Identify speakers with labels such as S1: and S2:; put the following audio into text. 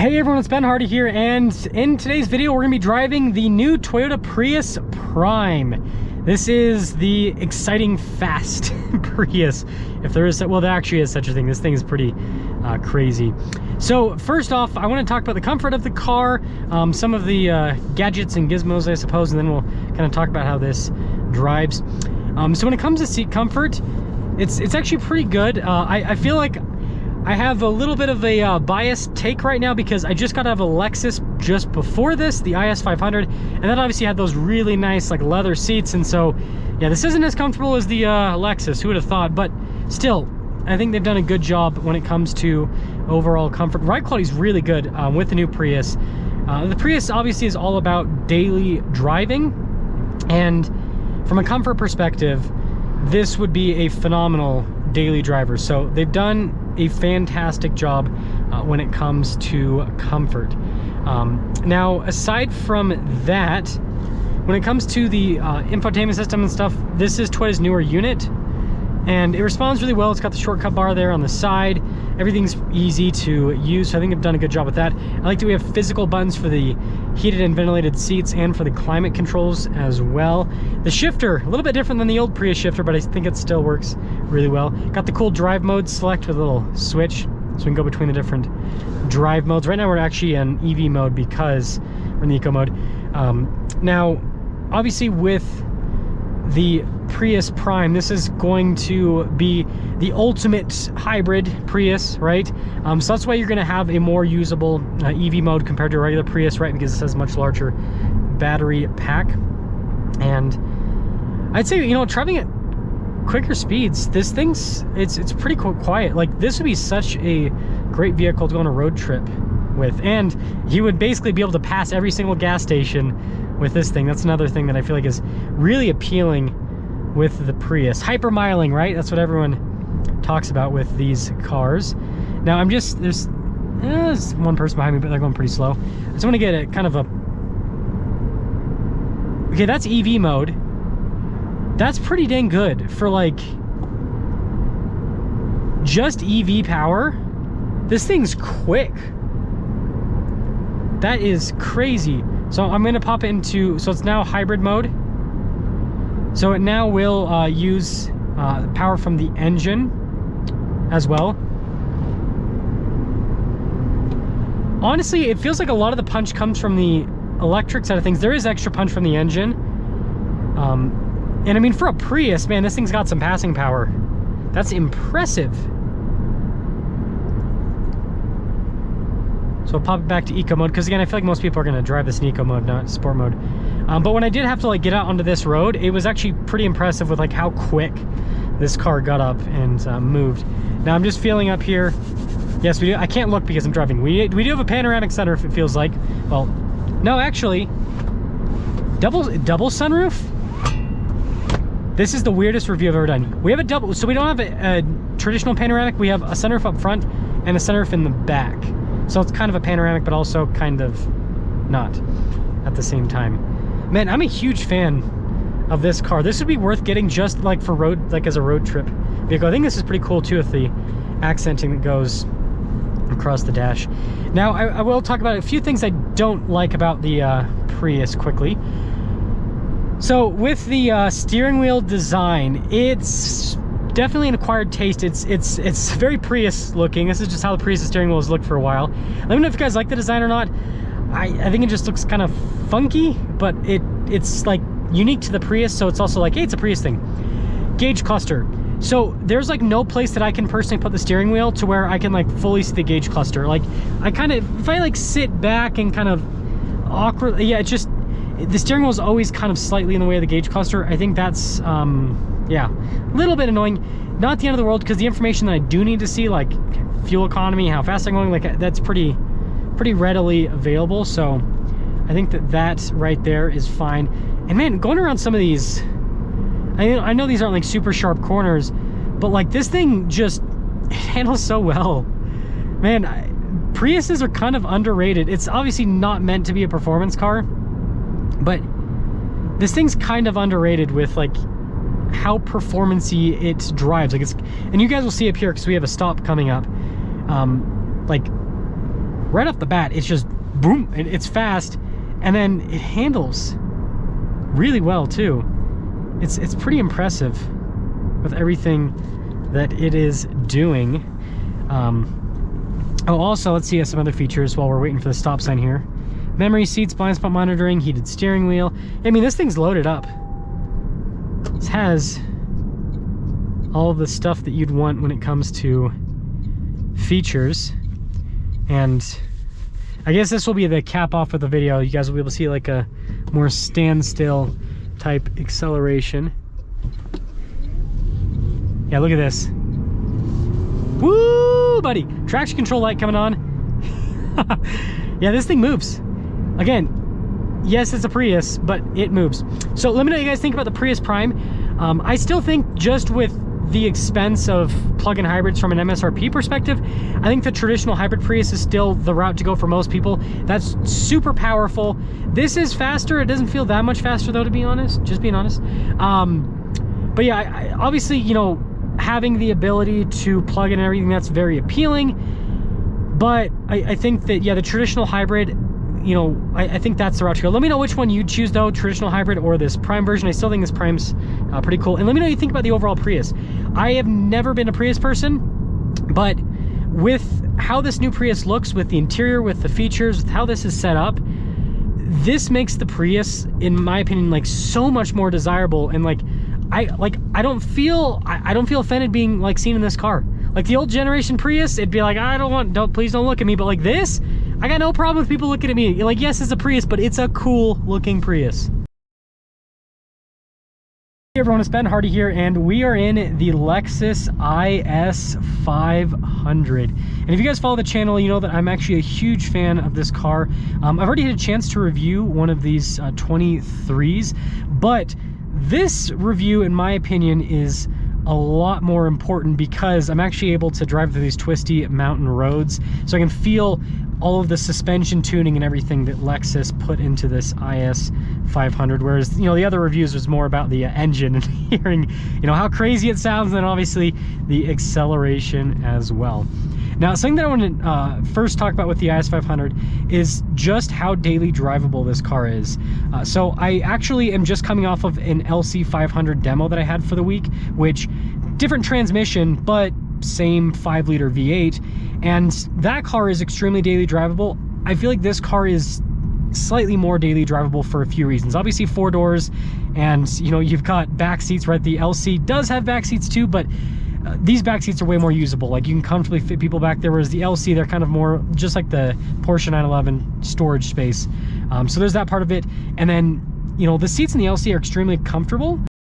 S1: Hey everyone, it's Ben Hardy here, and in today's video we're going to be driving the new Toyota Prius Prime. This is the exciting fast Prius, if there is, well, there actually is such a thing. This thing is pretty crazy. So first off, I want to talk about the comfort of the car, some of the gadgets and gizmos, I suppose, and then we'll kind of talk about how this drives. So when it comes to seat comfort, it's actually pretty good. I feel like I have a little bit of a biased take right now because I just got out of a Lexus just before this, the IS 500, and that obviously had those really nice like leather seats, and so yeah, this isn't as comfortable as the Lexus, who would have thought, but still, I think they've done a good job when it comes to overall comfort. Ride quality is really good with the new Prius. The Prius obviously is all about daily driving, and from a comfort perspective, this would be a phenomenal daily driver. So they've done a fantastic job when it comes to comfort. Now, aside from that, when it comes to the infotainment system and stuff, this is Toyota's newer unit, and it responds really well. It's got the shortcut bar there on the side. Everything's easy to use, so I think they've done a good job with that. I like that we have physical buttons for the heated and ventilated seats and for the climate controls as well. The shifter, a little bit different than the old Prius shifter, but I think it still works really well. Got the cool drive mode select with a little switch, so we can go between the different drive modes. Right now we're actually in EV mode because we're in the eco mode. Now, obviously with the Prius Prime, this is going to be the ultimate hybrid Prius, right? So that's why you're going to have a more usable EV mode compared to a regular Prius, right? Because it has a much larger battery pack. And I'd say, you know, driving at quicker speeds, this thing's it's pretty quiet. Like, this would be such a great vehicle to go on a road trip with, and you would basically be able to pass every single gas station with this thing. That's another thing that I feel like is really appealing with the Prius. Hypermiling, right? That's what everyone talks about with these cars. Now there's one person behind me, but they're going pretty slow. I just want to get a kind of a, okay, that's EV mode. That's pretty dang good for like just EV power. This thing's quick. That is crazy. So I'm going to pop it into, so it's now hybrid mode. So it now will use power from the engine as well. Honestly, it feels like a lot of the punch comes from the electric side of things. There is extra punch from the engine. And I mean, for a Prius, man, this thing's got some passing power. That's impressive. So I'll pop it back to eco mode, because again, I feel like most people are going to drive this in eco mode, not sport mode. But when I did have to like get out onto this road, it was actually pretty impressive with like how quick this car got up and moved. Now I'm just feeling up here. Yes, we do. I can't look because I'm driving. We do have a panoramic sunroof, it feels like. Well, no, actually, double sunroof. This is the weirdest review I've ever done. We have a double, so we don't have a traditional panoramic. We have a sunroof up front and a sunroof in the back. So it's kind of a panoramic, but also kind of not at the same time. Man, I'm a huge fan of this car. This would be worth getting just like for road, like as a road trip vehicle. I think this is pretty cool too with the accenting that goes across the dash. Now, I will talk about a few things I don't like about the Prius quickly. So with the steering wheel design, it's definitely an acquired taste. It's very Prius looking. This is just how the Prius steering wheel has looked for a while. Let me know if you guys like the design or not. I think it just looks kind of funky, but it's like unique to the Prius, so it's also like, hey, it's a Prius thing. Gauge cluster. So there's like no place that I can personally put the steering wheel to where I can like fully see the gauge cluster. Like, I kind of, if I like sit back and kind of awkward, yeah, it's just, the steering wheel is always kind of slightly in the way of the gauge cluster. I think that's yeah, a little bit annoying. Not the end of the world, because the information that I do need to see, like fuel economy, how fast I'm going, like that's pretty readily available. So I think that right there is fine. And man, going around some of these, I know these aren't like super sharp corners, but like this thing just handles so well. Man, Priuses are kind of underrated. It's obviously not meant to be a performance car, but this thing's kind of underrated with like how performance-y it drives. Like, it's, and you guys will see up here because we have a stop coming up. Like right off the bat, it's just boom, it's fast, and then it handles really well too. It's pretty impressive with everything that it is doing. Oh, also, let's see some other features while we're waiting for the stop sign here. Memory seats, blind spot monitoring, heated steering wheel. I mean, this thing's loaded up. This has all of the stuff that you'd want when it comes to features. And I guess this will be the cap off of the video. You guys will be able to see like a more standstill type acceleration. Yeah, look at this. Woo, buddy. Traction control light coming on. Yeah, this thing moves. Again, yes, it's a Prius, but it moves. So let me know what you guys think about the Prius Prime. I still think just with the expense of plug-in hybrids from an MSRP perspective, I think the traditional hybrid Prius is still the route to go for most people. That's super powerful. This is faster. It doesn't feel that much faster though, to be honest, just being honest. But yeah, I obviously, you know, having the ability to plug in everything, that's very appealing. But I think that, yeah, the traditional hybrid, you know, I think that's the route to go. Let me know which one you'd choose though, traditional hybrid or this Prime version. I still think this Prime's pretty cool. And let me know what you think about the overall Prius. I have never been a Prius person, but with how this new Prius looks, with the interior, with the features, with how this is set up, this makes the Prius, in my opinion, like so much more desirable. And like, I don't feel offended being like seen in this car. Like the old generation Prius, it'd be like, please don't look at me. But like this, I got no problem with people looking at me. Like, yes, it's a Prius, but it's a cool looking Prius. Hey everyone, it's Ben Hardy here, and we are in the Lexus IS 500. And if you guys follow the channel, you know that I'm actually a huge fan of this car. I've already had a chance to review one of these 23s, but this review, in my opinion, is a lot more important because I'm actually able to drive through these twisty mountain roads, so I can feel all of the suspension tuning and everything that Lexus put into this IS 500, whereas, you know, the other reviews was more about the engine and hearing, you know, how crazy it sounds, and then obviously the acceleration as well. Now, something that I want to first talk about with the IS 500 is just how daily drivable this car is. So I actually am just coming off of an LC 500 demo that I had for the week, which different transmission, but same 5-liter V8, and that car is extremely daily drivable. I feel like this car is slightly more daily drivable for a few reasons. Obviously 4 doors, and you know, you've got back seats, right? The LC does have back seats too, but these back seats are way more usable. Like, you can comfortably fit people back there, whereas the LC, they're kind of more just like the Porsche 911 storage space. So there's that part of it. And then, you know, the seats in the LC are extremely comfortable,